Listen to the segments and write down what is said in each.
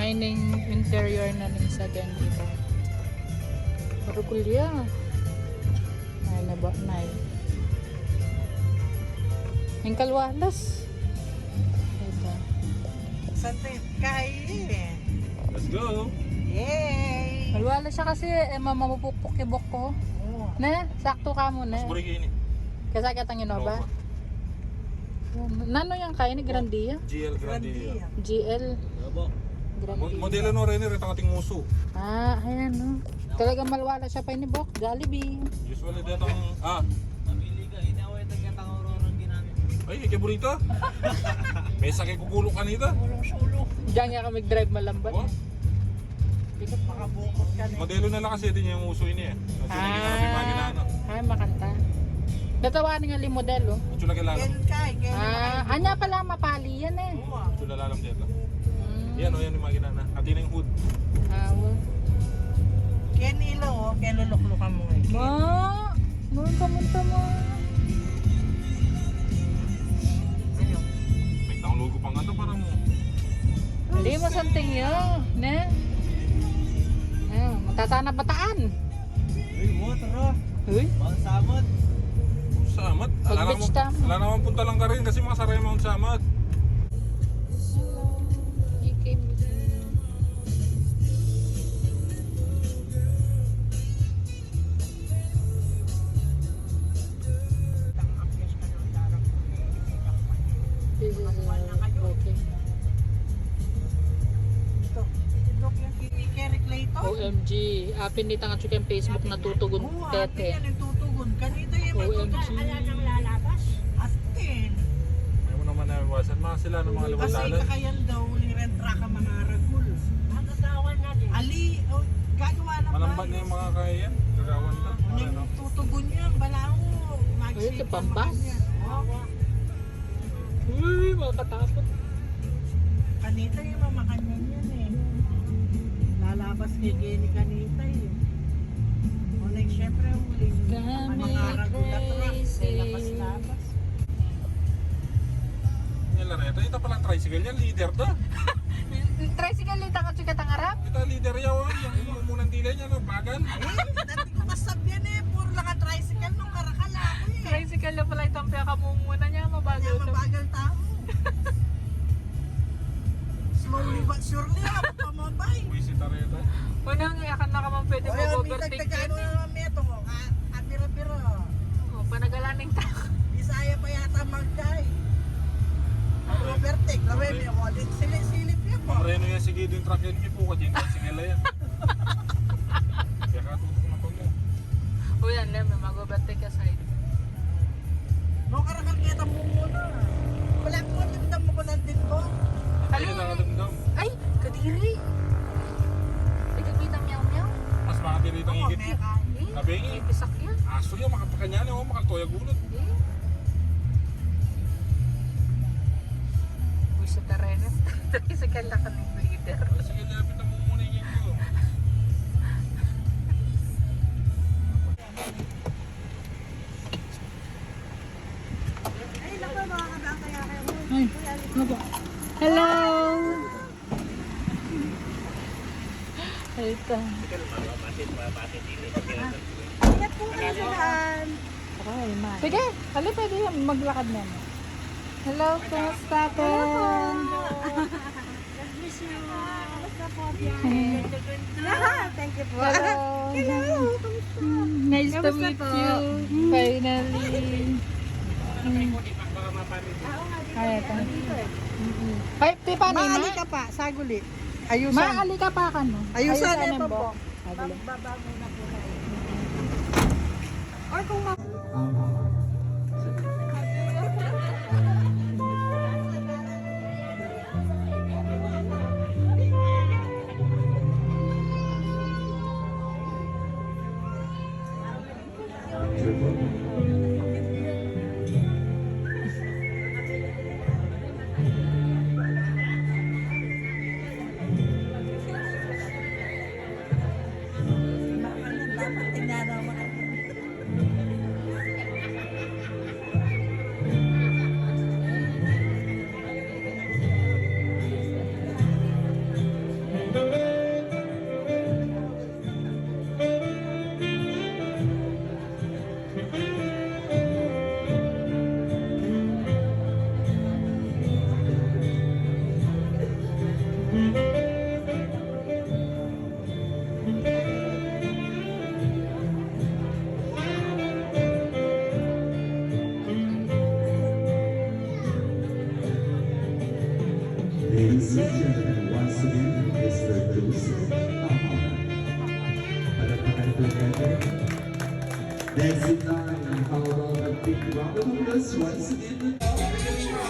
Ay, ning interior na ning sa den dito. Parugulya. Ay, nabak na eh. Yung kalwalas. Diba? Sante kain. Let's go! Yay! Kalwalas siya kasi mamamupukpuk kibok ko. Oh. Ne, sakto ka mo Mas ne. buri kayo ni. Kasi katang yun ba? Nano yung kaya ni Grandia? GL Grande. GL. Grandia. Modelo no rin rin ang ating muso. Ah, ayan no. Talaga malwala siya pa ni Bok. Jollibee. Usually dito ang Namili ka, inaway tagyatang aurorang ginamit. ay kay burrito. May sakay kukulo kanita. Diyan nga kami drive malambat. Oh, Makabukot ka na. modelo na lang kasi din yung muso ini eh. Kasi lagi na kami maginano. Ay, makanta. Datawa nga li modelo. Ito lagi lalam. Ken kay, ken. Anya pala mapali yan eh. Ito na lalam dito. Mm. Yan o yan yung maginana. Ati na yung hood. Well. Ken ilaw oh, ken luluklukan mo eh. Ma, noon kamunta mo. Ano? May taong logo pa nga ito parang Hindi mo something yun. Ne? Ayun, matatana bataan. Uy, water oh. Uy. Bang samot. Samat. Pag-beach tam. Wala naman punta lang ka rin kasi mga saray Mount Samat. This is okay. Ito. Idok yung kinikerek to. OMG. Pinita nga yung Facebook na tutugon Oo, tete. yan yung tutugon. Kanito yung may OMG. Astin. Ayaw mo naman na iwasan. Mga sila ng mga Kasi lumatalan. kakayan daw ni Rentra ka mga ragul. Ang katawan natin. Ali, oh, gagawa ng Malambat na yung mga kaya yan. Gagawan na. Ano? tutugon yan, balao. Ayun, sa Pambas. Oo. Uy, makatapot. Kanita yung mamakanyan yan eh. Lalabas kay Jenny kanita eh. O next, syempre, huling mga ragul na truck. Labas-labas. Yan lang ito. Ito palang tricycle yan. Leader to. Tricycle lita ka chika tangarap? Ito leader yaw. Yung umunang dilay niya. No? Bagan. Dati ko kasabyan eh. Puro lang ka tricycle nung karakala ako eh. Tricycle na pala itong piyaka muna niya. Kaya Mabagal to. mabagal tao. Slowly but surely ako pamabay. Buwisit na rin ito. Unang akan na ka man pwede O yan, may mag-overtake dagdagan yan. naman meto ko. Apiro-piro. Oh, panagalaning tao. Bisaya pa yata magday. Overtake. Laway mo yung silip yan po. Ang reno yan. Sige din truck yan. May pukat yan. Tricycle na yan. Kaya katutok na pa mo. O yan, may mag-overtake ka side. No, karakal kita mo muna. Wala ko, nagdam mo ko nandito ko. Ayun na kadamdam. Ay, kadiri. Ay, kagita meow-meow. Mas makatiritang Oo, higit. mekani. Nabingi. May pisak yan. Aso yan. Makapakanya na. Makatoya gulot. Eh. Uy, sa terreno. Tricycle na ka ng leader. Sige, lapit na mo muna yung ito. Ay, naku, mga kabang kaya kayo mo. Ay, ano ba? Hello! Ito. Ingat po kayo sa daan. Sige, hali pwede yan. Maglakad na yan. Hello, kamusta natin? Thank you po. Hello. Hello. Nice to Kamusta meet po? you. Finally. Ay, ito. Ay, tipa ni Maali Ma. ka pa, saguli. Ayusan. Maali ka pa ka no? Ayusan na ang po po. buhok. Saguli. Baba muna po tayo. Or kung dapat tingnan naman. Ladies and gentlemen, once again, Mr. Cruz. Palagpakan po natin. Dancing Nine, how about a big round of applause once again?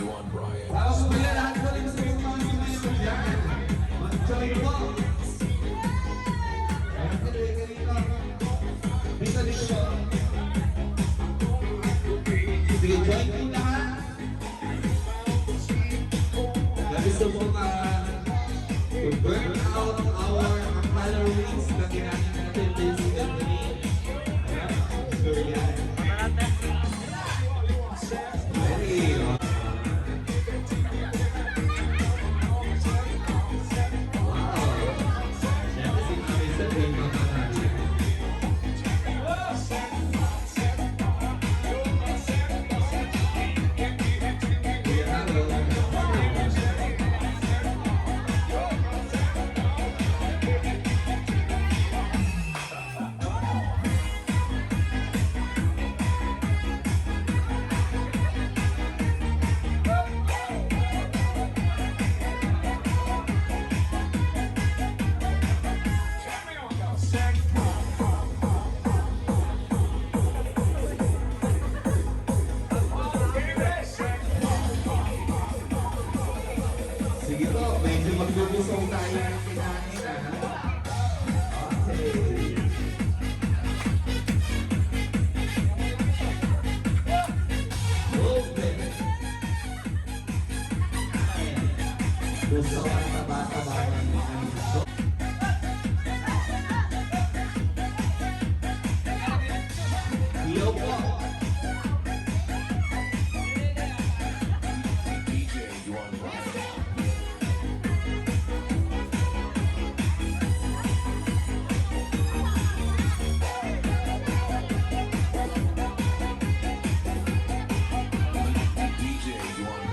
Juan Brian. Para sa mga lahat po rin sa mga ngayon dyan. Mag-join po. Ayan, kanina. Bisa dito po. Sige, join po lahat. Gusto po burn out our calories na kinain natin basically. So yan. Ready? Wow. Siyempre si Mami sa team mga natin. Sige po, medyo magbubusong tayo ng kinain na. Okay. Open. Gusto ka na bata-bata ng kinain. Iyo po. DJ Juan Brian. DJ Juan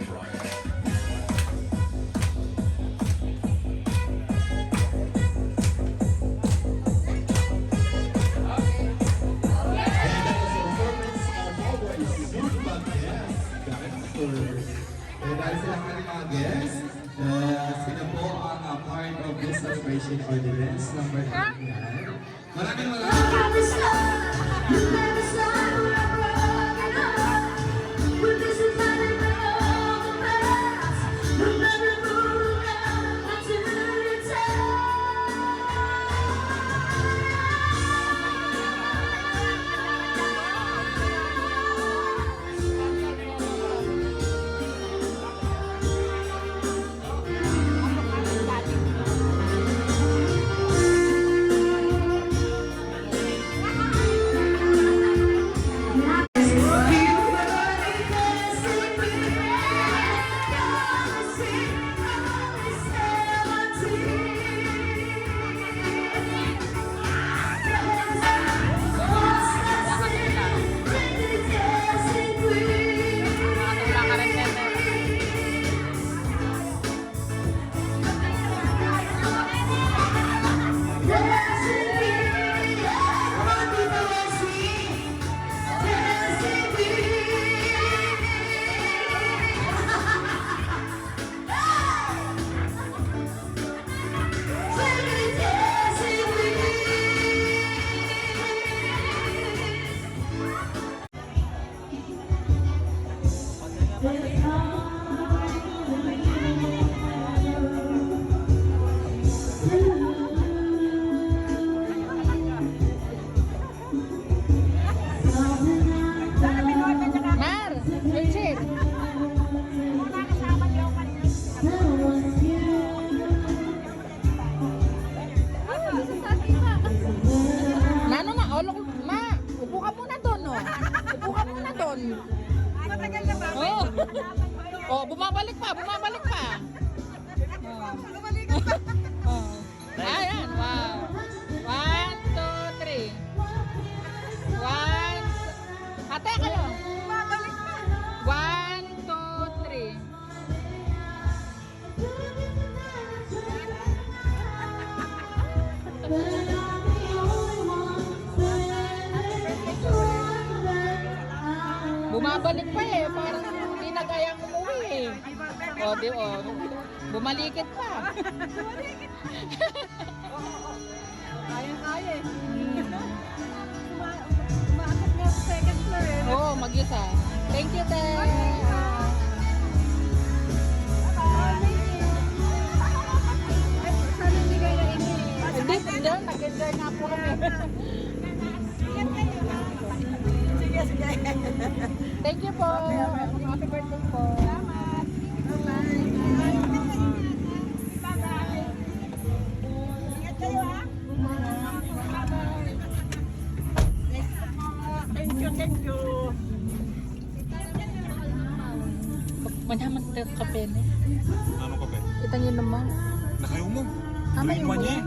Brian. And dahil sila ang ating mga guests, sila po ang part of this celebration ordinance number 39. Maraming Bumabalik pa eh, parang hindi nagayang umuwi eh. O, di o. Bumalikit pa. Kaya-kaya eh. Umaakit nga sa second floor eh. Oo, mag-isa. Thank you, te. Sana hindi kayo nainig. Hindi, nag-enjoy nga po kami. Sige, sige. Thank you po. Happy birthday po. Salamat. Bye-bye. Ingat kayo ha. Thank you, thank you. Manyaman tayo kape na. Ano ka ba? Itangin naman. Nakayo mo. Tama Green yung man mga. niya